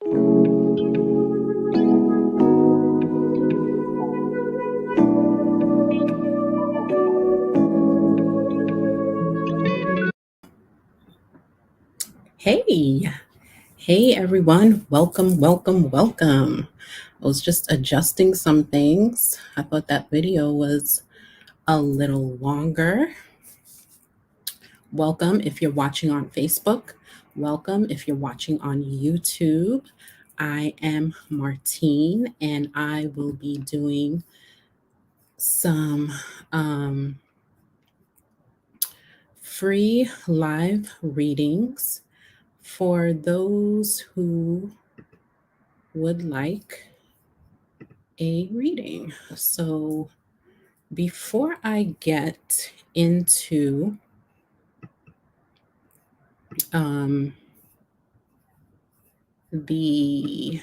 Hey, hey everyone. Welcome, welcome, welcome. I was just adjusting some things. I thought that video was a little longer. Welcome if you're watching on Facebook. Welcome if you're watching on YouTube. I am Martine and I will be doing some free live readings for those who would like a reading. So before I get into the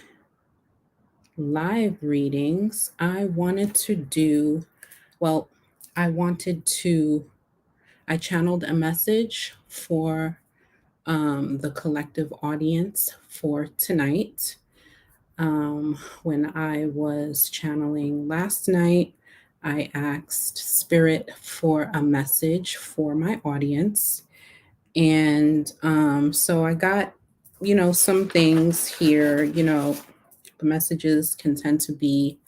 live readings, I wanted to, I channeled a message for the collective audience for tonight. When I was channeling last night, I asked Spirit for a message for my audience. And so I got, some things here. The messages can tend to be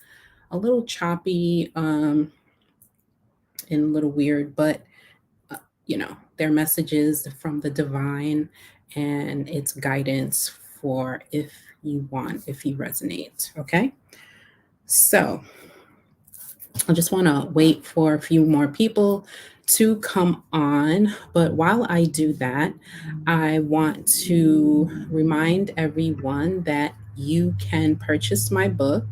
a little choppy and a little weird, but, they're messages from the divine and it's guidance for if you resonate. Okay. So I just want to wait for a few more people to come on. But while I do that, I want to remind everyone that you can purchase my book,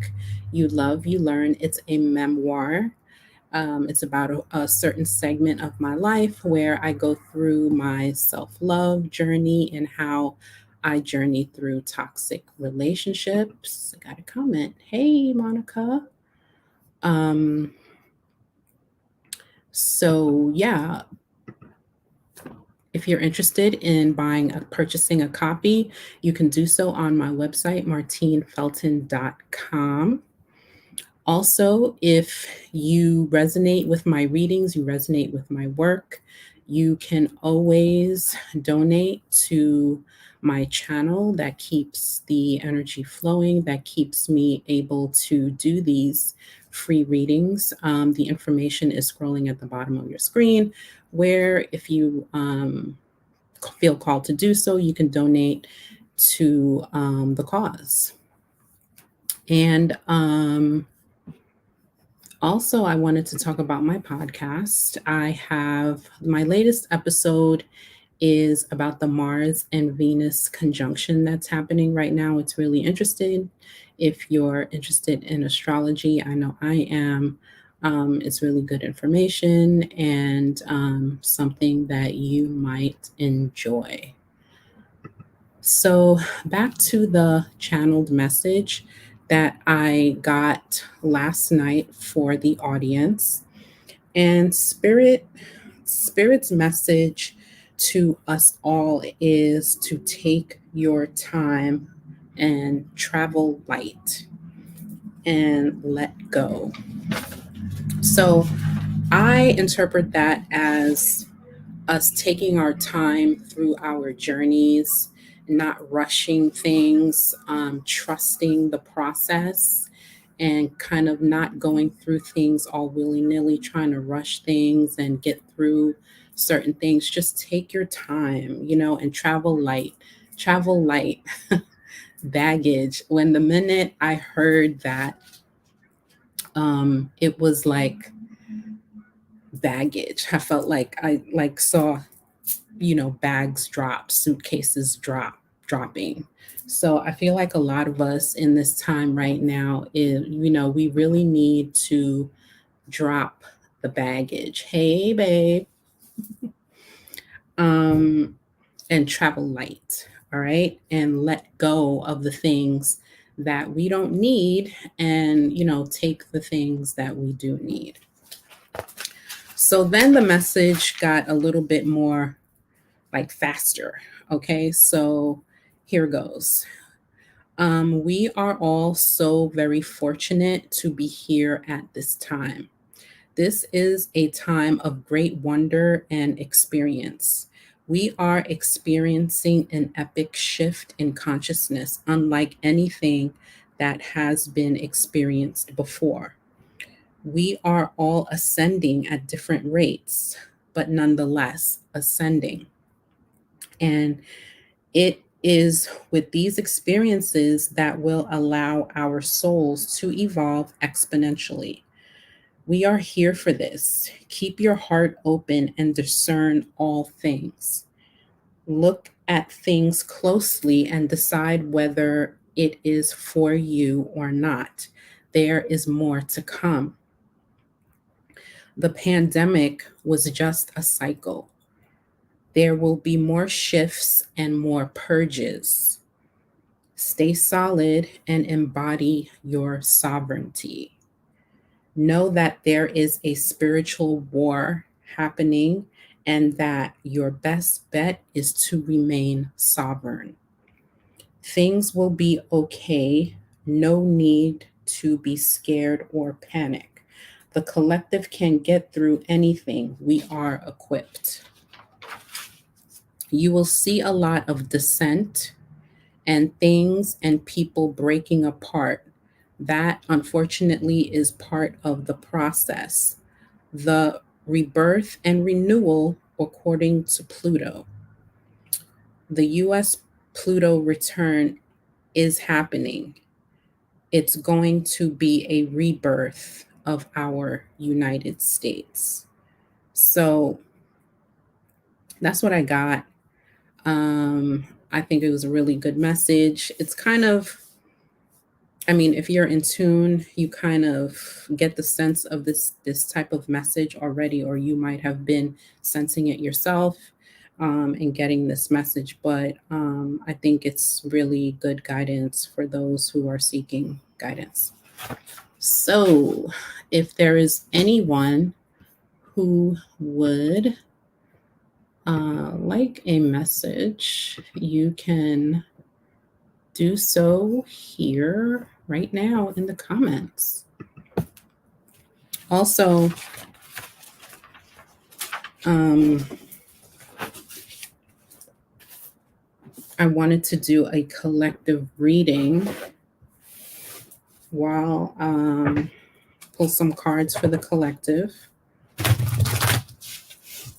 You Love, You Learn. It's a memoir. It's about a certain segment of my life where I go through my self love journey and how I journey through toxic relationships. I got a comment. Hey, Monica. Um, So yeah, if you're interested in purchasing a copy, you can do so on my website, martinefelton.com. Also, if you resonate with my readings, you resonate with my work, you can always donate to my channel. That keeps the energy flowing, that keeps me able to do these free readings. The information is scrolling at the bottom of your screen, where if you feel called to do so, you can donate to the cause. And also, I wanted to talk about my podcast. I have my latest episode is about the Mars and Venus conjunction that's happening right now. It's really interesting. If you're interested in astrology, I know I am. It's really good information and something that you might enjoy. So, back to the channeled message that I got last night for the audience. And Spirit's message to us all is to take your time and travel light and let go. So, I interpret that as us taking our time through our journeys, not rushing things, trusting the process, and kind of not going through things all willy nilly, trying to rush things and get through certain things. Just take your time, and travel light. Travel light. Baggage. When the minute I heard that, it was like baggage. I felt like I saw bags drop, suitcases dropping. So I feel like a lot of us in this time right now is, we really need to drop the baggage. Hey, babe. And travel light. All right. And let go of the things that we don't need and, take the things that we do need. So then the message got a little bit more like faster. Okay, so here goes. We are all so very fortunate to be here at this time. This is a time of great wonder and experience. We are experiencing an epic shift in consciousness, unlike anything that has been experienced before. We are all ascending at different rates, but nonetheless ascending. And it is with these experiences that will allow our souls to evolve exponentially. We are here for this. Keep your heart open and discern all things. Look at things closely and decide whether it is for you or not. There is more to come. The pandemic was just a cycle. There will be more shifts and more purges. Stay solid and embody your sovereignty. Know that there is a spiritual war happening and that your best bet is to remain sovereign. Things will be okay. No need to be scared or panic. The collective can get through anything. We are equipped. You will see a lot of dissent and things and people breaking apart. That unfortunately is part of the process. The rebirth and renewal according to Pluto. The US Pluto return is happening. It's going to be a rebirth of our United States. So that's what I got. I think it was a really good message. It's kind of, I mean, if you're in tune, you kind of get the sense of this type of message already, or you might have been sensing it yourself and getting this message. But I think it's really good guidance for those who are seeking guidance. So, if there is anyone who would like a message, you can do so here right now in the comments. Also, I wanted to do a collective reading while pull some cards for the collective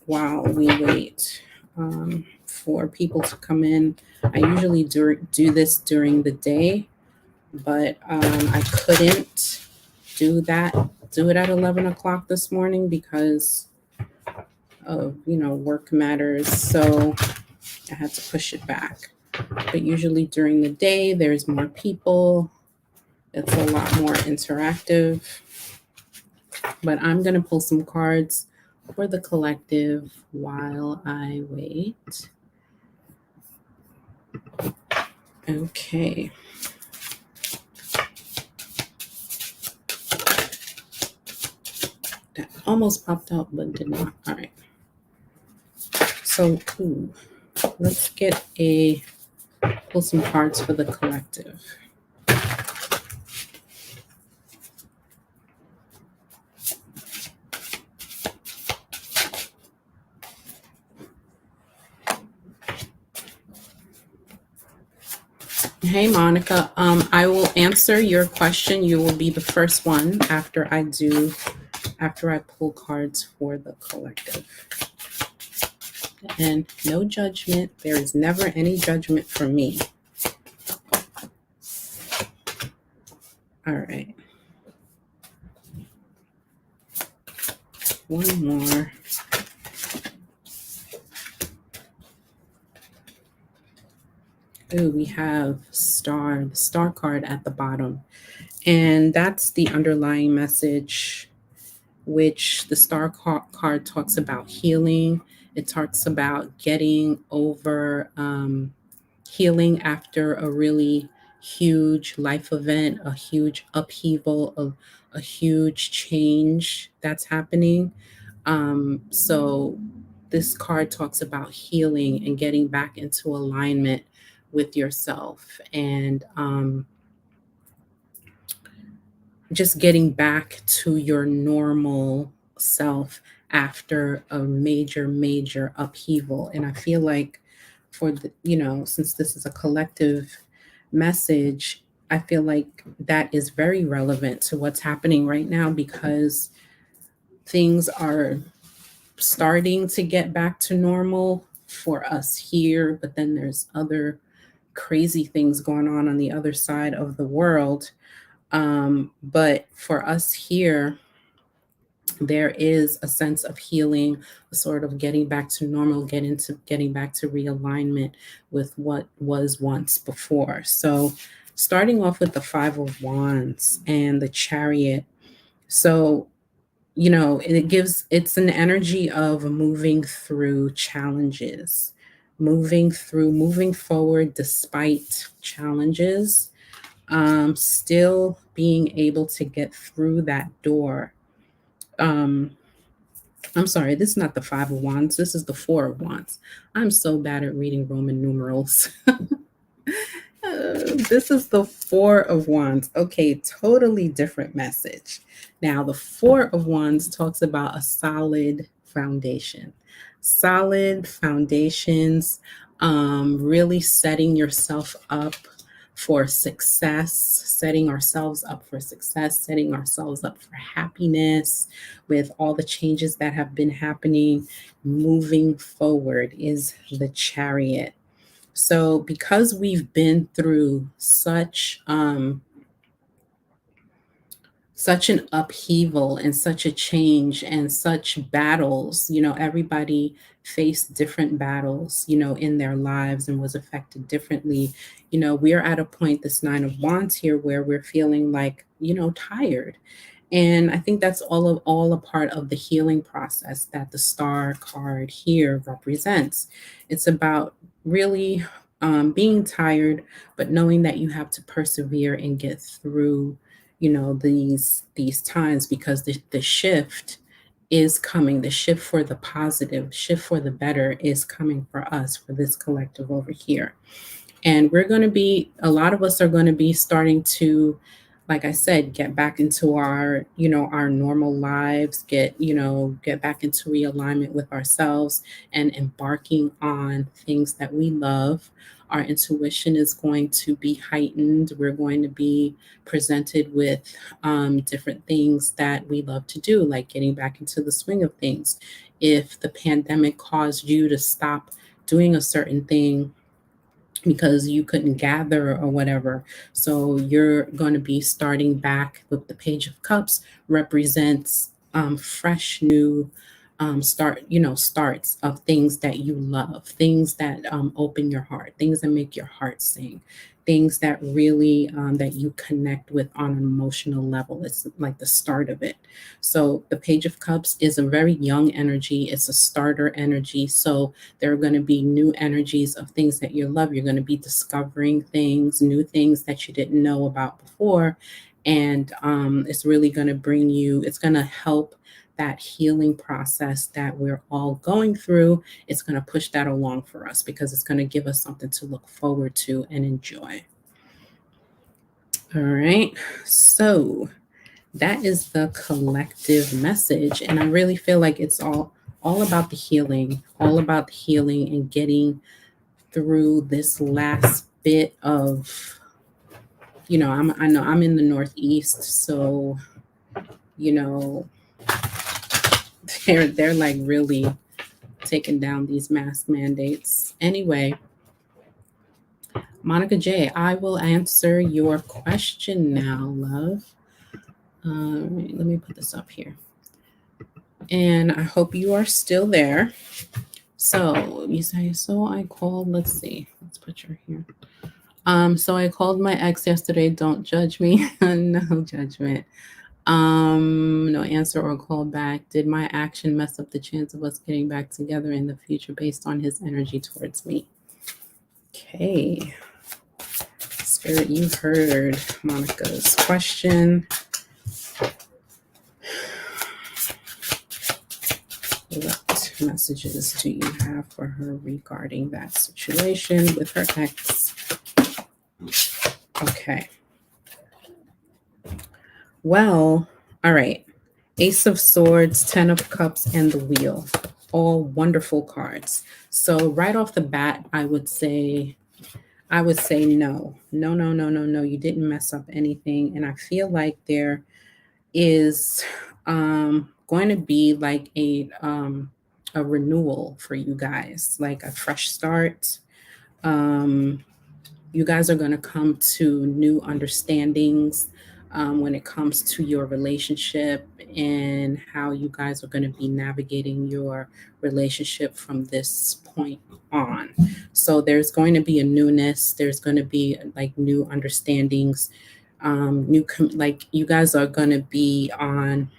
while we wait for people to come in. I usually do this during the day, but I couldn't do it at 11 o'clock this morning because of, work matters. So I had to push it back. But usually during the day, there's more people. It's a lot more interactive. But I'm going to pull some cards for the collective while I wait. Okay. That almost popped out, but did not. All right. So, let's pull some cards for the collective. Hey, Monica. I will answer your question. You will be the first one after I pull cards for the collective. And no judgment. There is never any judgment from me. All right. One more. Oh, we have the star card at the bottom. And that's the underlying message, which the star card talks about healing. It talks about getting over healing after a really huge life event, a huge upheaval, a huge change that's happening. So this card talks about healing and getting back into alignment with yourself, and just getting back to your normal self after a major upheaval. And I feel like for the, since this is a collective message, I feel like that is very relevant to what's happening right now, because things are starting to get back to normal for us here, but then there's other crazy things going on the other side of the world. But for us here, there is a sense of healing, a sort of getting back to normal, getting back to realignment with what was once before. So starting off with the Five of Wands and the Chariot. So, it's an energy of moving through challenges, moving forward despite challenges, still being able to get through that door. I'm sorry, this is not the Five of Wands. This is the Four of Wands. I'm so bad at reading Roman numerals. This is the Four of Wands. Okay, totally different message. Now, the Four of Wands talks about a solid foundation. Solid foundations, really setting yourself up for success, setting ourselves up for success, setting ourselves up for happiness with all the changes that have been happening. Moving forward is the Chariot. So because we've been through such an upheaval and such a change and such battles, everybody faced different battles, in their lives and was affected differently. We're at a point, this Nine of Wands here, where we're feeling like, tired. And I think that's all a part of the healing process that the Star card here represents. It's about really being tired, but knowing that you have to persevere and get through, these times, because the shift is coming. The shift for the positive, shift for the better is coming for us, for this collective over here. And a lot of us are going to be starting to, like I said, get back into our normal lives, get back into realignment with ourselves and embarking on things that we love. Our intuition is going to be heightened. We're going to be presented with different things that we love to do, like getting back into the swing of things. If the pandemic caused you to stop doing a certain thing because you couldn't gather or whatever. So you're going to be starting back with the Page of Cups, represents fresh new starts of things that you love, things that open your heart, things that make your heart sing, things that really that you connect with on an emotional level. It's like the start of it. So the Page of Cups is a very young energy. It's a starter energy. So there are going to be new energies of things that you love. You're going to be discovering things, new things that you didn't know about before. And it's really going to it's going to help that healing process that we're all going through. It's going to push that along for us, because it's going to give us something to look forward to and enjoy. All right. So that is the collective message. And I really feel like it's all about the healing, and getting through this last bit of, I know I'm in the Northeast, so, they're like really taking down these mask mandates. Anyway, Monica J, I will answer your question now, love. Let me put this up here. And I hope you are still there. So you say, so I called, let's see, let's put your here. So I called my ex yesterday. Don't judge me. No judgment. No answer or call back. Did my action mess up the chance of us getting back together in the future based on his energy towards me? Okay. Spirit, you heard Monica's question. What messages do you have for her regarding that situation with her ex? Okay. Well, all right. Ace of Swords, Ten of Cups, and the Wheel. All wonderful cards. So right off the bat, I would say no. No, no, no, no, no. You didn't mess up anything. And I feel like there is going to be like a renewal for you guys, like a fresh start. Um, you guys are going to come to new understandings when it comes to your relationship and how you guys are going to be navigating your relationship from this point on. So there's going to be a newness, there's going to be like new understandings, like you guys are going to be on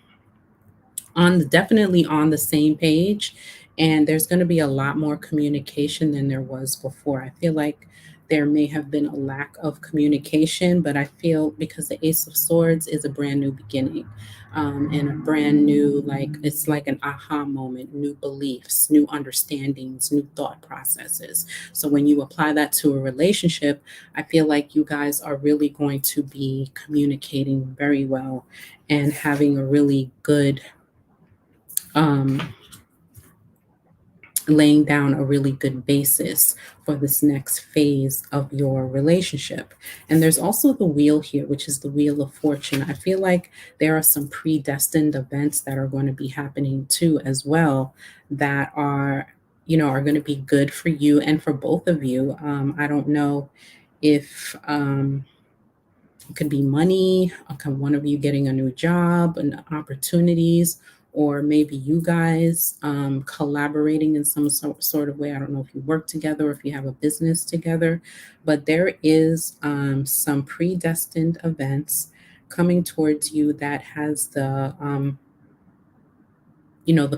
definitely on the same page, and there's going to be a lot more communication than there was before. I feel like there may have been a lack of communication, but I feel because the Ace of Swords is a brand new beginning, and a brand new, like it's like an aha moment, new beliefs, new understandings, new thought processes. So when you apply that to a relationship, I feel like you guys are really going to be communicating very well and having a really good um, laying down a really good basis for this next phase of your relationship. And there's also the wheel here, which is the wheel of fortune. I feel like there are some predestined events that are going to be happening too, as well, that are going to be good for you and for both of you. I don't know if it could be money, one of you getting a new job and opportunities, or maybe you guys collaborating in some sort of way. I don't know if you work together or if you have a business together, but there is some predestined events coming towards you that has the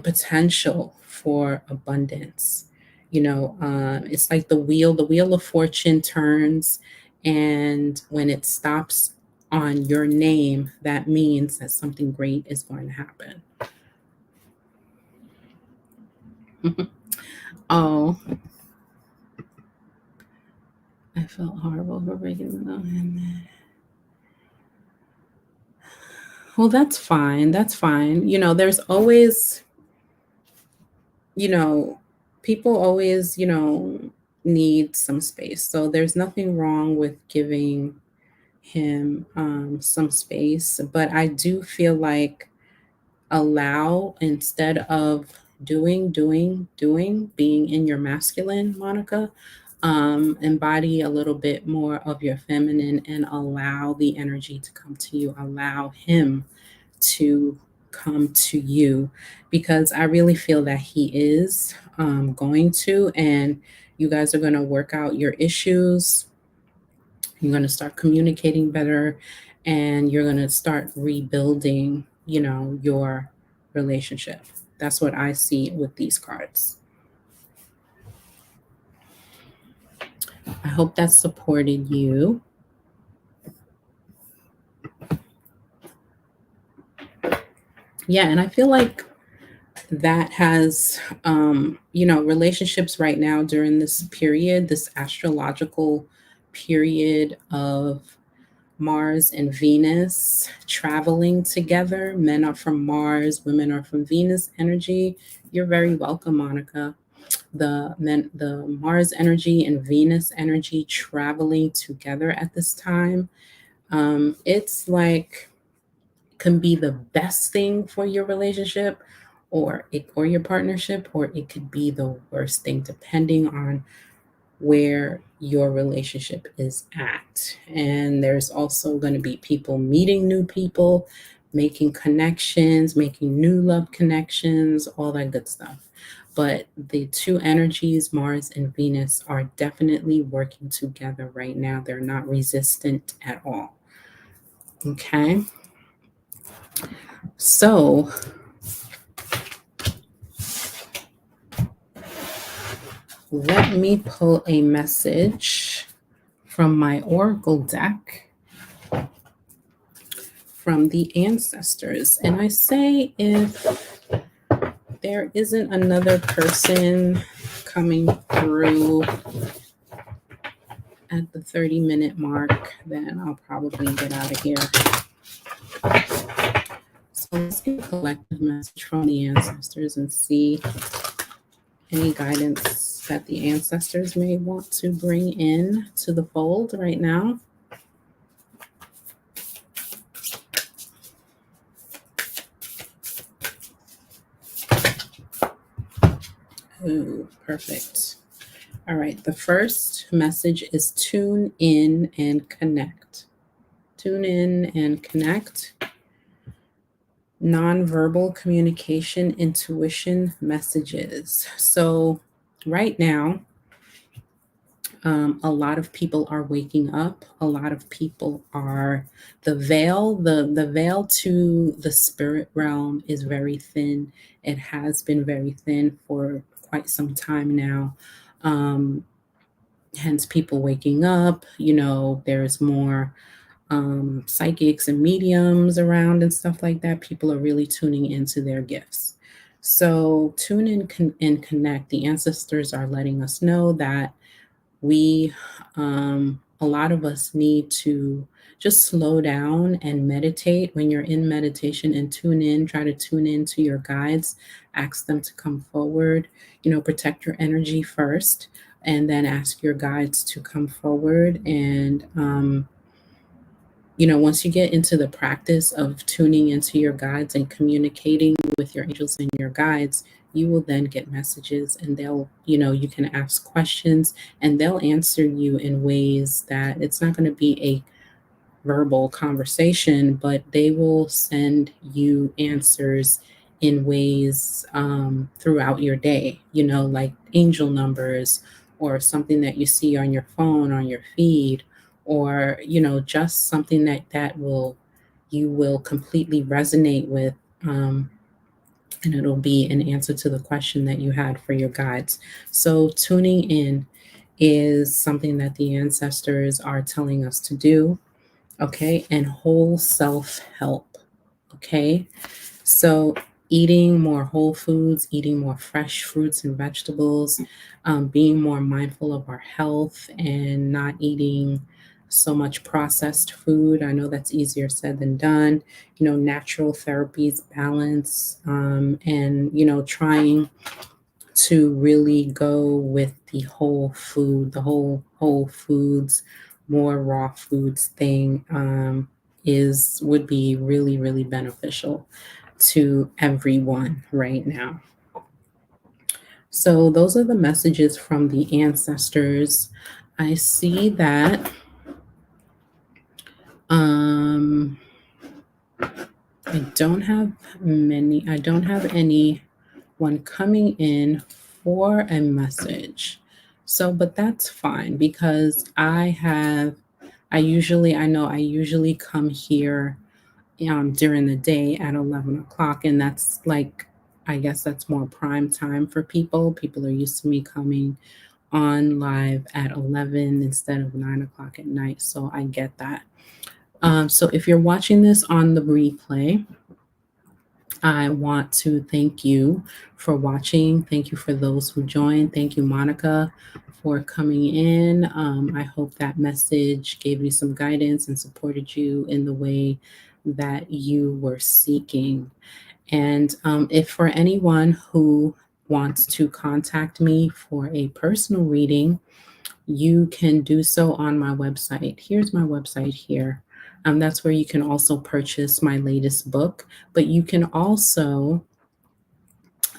potential for abundance. It's like the wheel of fortune turns, and when it stops on your name, that means that something great is going to happen. Oh, I felt horrible for breaking the law. Well, that's fine. That's fine. There's always, you know, people always, need some space. So there's nothing wrong with giving him some space. But I do feel like allow, instead of doing, being in your masculine, Monica, embody a little bit more of your feminine and allow the energy to come to you. Allow him to come to you, because I really feel that he is going to, and you guys are going to work out your issues. You're going to start communicating better, and you're going to start rebuilding, your relationship. That's what I see with these cards. I hope that supported you. Yeah, and I feel like that has, relationships right now during this period, this astrological period of Mars and Venus traveling together. Men are from Mars, women are from Venus energy. You're very welcome, Monica. The Mars energy and Venus energy traveling together at this time. It's like can be the best thing for your relationship or your partnership, or it could be the worst thing depending on where your relationship is at. And there's also going to be people meeting new people, making connections, making new love connections, all that good stuff. But the two energies, Mars and Venus, are definitely working together right now. They're not resistant at all. Okay. So let me pull a message from my Oracle deck from the ancestors. And I say, if there isn't another person coming through at the 30-minute mark, then I'll probably get out of here. So let's get a collective message from the ancestors and see any guidance that the ancestors may want to bring in to the fold right now. Ooh, perfect. All right, the first message is tune in and connect. Tune in and connect. Nonverbal communication, intuition messages. So right now, a lot of people are waking up. A lot of people are, the veil to the spirit realm is very thin. It has been very thin for quite some time now. Hence people waking up. There's more psychics and mediums around and stuff like that. People are really tuning into their gifts. So tune in and connect. The ancestors are letting us know that we, a lot of us need to just slow down and meditate. When you're in meditation and try to tune into your guides, ask them to come forward, protect your energy first, and then ask your guides to come forward. And, once you get into the practice of tuning into your guides and communicating with your angels and your guides, you will then get messages, and you can ask questions and they'll answer you in ways that it's not going to be a verbal conversation, but they will send you answers in ways throughout your day, like angel numbers or something that you see on your phone, on your feed, or, just something you will completely resonate with. And it'll be an answer to the question that you had for your guides. So tuning in is something that the ancestors are telling us to do. Okay. And whole self-help. Okay. So eating more whole foods, eating more fresh fruits and vegetables, being more mindful of our health and not eating so much processed food. I know that's easier said than done. Natural therapies, balance, and, trying to really go with the whole food, the whole foods, more raw foods thing would be really, really beneficial to everyone right now. So those are the messages from the ancestors. I see that I don't have anyone coming in for a message. So, but that's fine because I usually come here during the day at 11 o'clock. And that's I guess that's more prime time for people. People are used to me coming on live at 11 instead of 9 o'clock at night. So I get that. So if you're watching this on the replay, I want to thank you for watching. Thank you for those who joined. Thank you, Monica, for coming in. I hope that message gave you some guidance and supported you in the way that you were seeking. And if for anyone who wants to contact me for a personal reading, you can do so on my website. Here's my website here. That's where you can also purchase my latest book, but you can also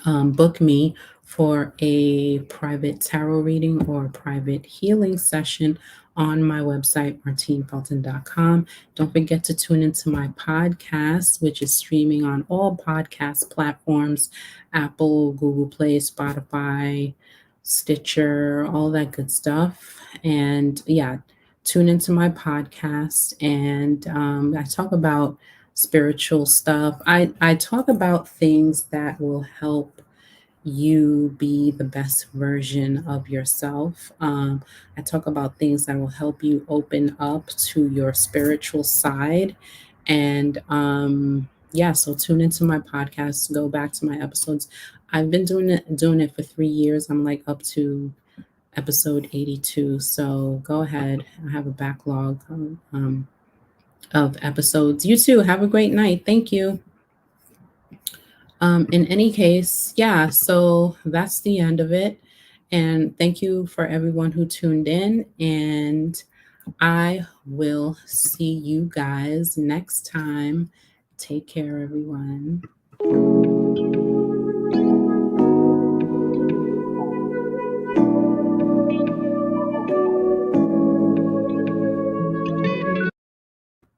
book me for a private tarot reading or a private healing session on my website, MartineFelton.com. Don't forget to tune into my podcast, which is streaming on all podcast platforms, Apple, Google Play, Spotify, Stitcher, all that good stuff. And yeah, tune into my podcast. And I talk about spiritual stuff. I talk about things that will help you be the best version of yourself. I talk about things that will help you open up to your spiritual side. And yeah, so tune into my podcast, go back to my episodes. I've been doing it for 3 years. I'm like up to episode 82. So go ahead. I have a backlog of episodes. You too. Have a great night. Thank you. In any case, yeah, so that's the end of it. And thank you for everyone who tuned in. And I will see you guys next time. Take care, everyone.